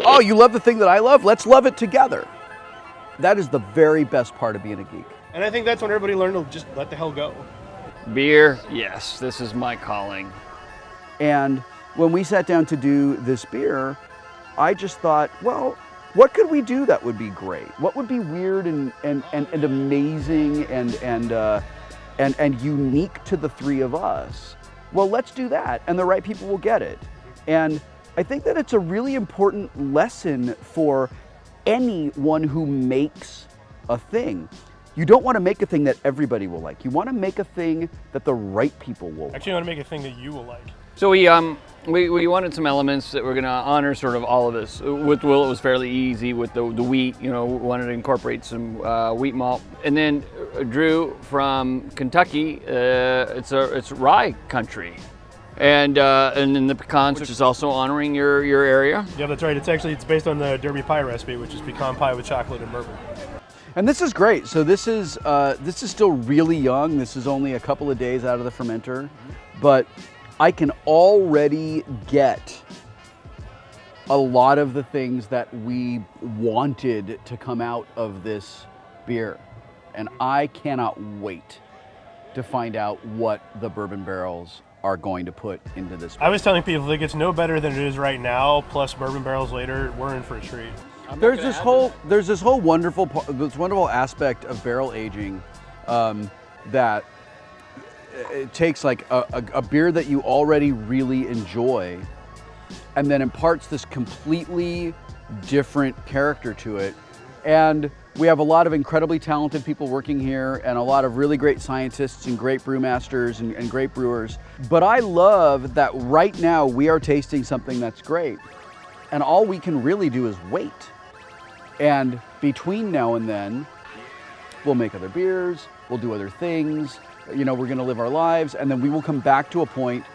Oh, you love the thing that I love? Let's love it together. That is the very best part of being a geek. And I think that's when everybody learned to just let the hell go. Beer, yes, this is my calling. And when we sat down to do this beer, I just thought, well, what could we do that would be great? What would be weird and amazing and unique to the three of us? Well, let's do that, and the right people will get it. And I think that it's a really important lesson for anyone who makes a thing. You don't want to make a thing that everybody will like. You want to make a thing that the right people will like. Actually, I want to make a thing that you will like. So we wanted some elements that were going to honor sort of all of this. With Wil, it was fairly easy with the wheat. You know, we wanted to incorporate some wheat malt, and then Drew from Kentucky. It's rye country, and then the pecans, which is also honoring your area. Yeah, that's right. It's based on the Derby pie recipe, which is pecan pie with chocolate and bourbon. And this is great. So this is still really young. This is only a couple of days out of the fermenter, but I can already get a lot of the things that we wanted to come out of this beer. And I cannot wait to find out what the bourbon barrels are going to put into this beer. I was telling people, if it gets no better than it is right now, plus bourbon barrels later, we're in for a treat. There's this whole wonderful aspect of barrel aging that it takes like a beer that you already really enjoy and then imparts this completely different character to it. And we have a lot of incredibly talented people working here and a lot of really great scientists and great brewmasters and great brewers. But I love that right now we are tasting something that's great. And all we can really do is wait. And between now and then, we'll make other beers, we'll do other things, you know, we're gonna live our lives, and then we will come back to a point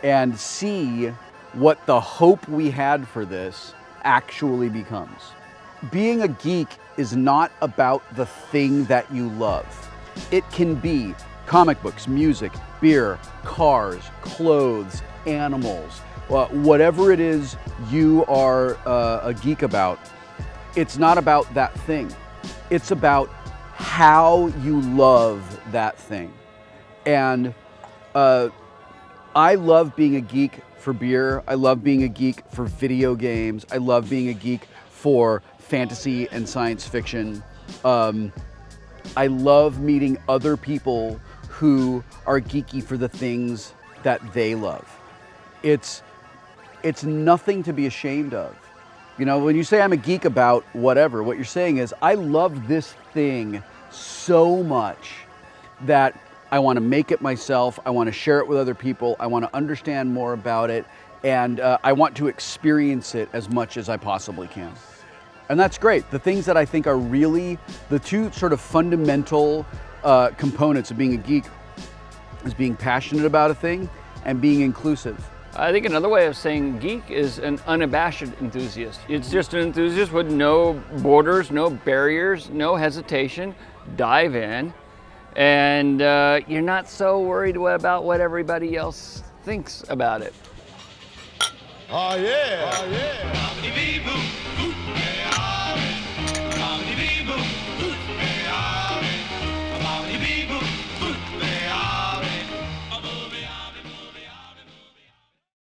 and see what the hope we had for this actually becomes. Being a geek is not about the thing that you love. It can be comic books, music, beer, cars, clothes, animals, whatever it is you are a geek about. It's not about that thing. It's about how you love that thing. And I love being a geek for beer. I love being a geek for video games. I love being a geek for fantasy and science fiction. I love meeting other people who are geeky for the things that they love. It's nothing to be ashamed of. You know, when you say I'm a geek about whatever, what you're saying is I love this thing so much that I want to make it myself. I want to share it with other people. I want to understand more about it. And I want to experience it as much as I possibly can. And that's great. The things that I think are really the two sort of fundamental components of being a geek is being passionate about a thing and being inclusive. I think another way of saying geek is an unabashed enthusiast. It's just an enthusiast with no borders, no barriers, no hesitation. Dive in, and you're not so worried about what everybody else thinks about it. Oh yeah! Oh yeah!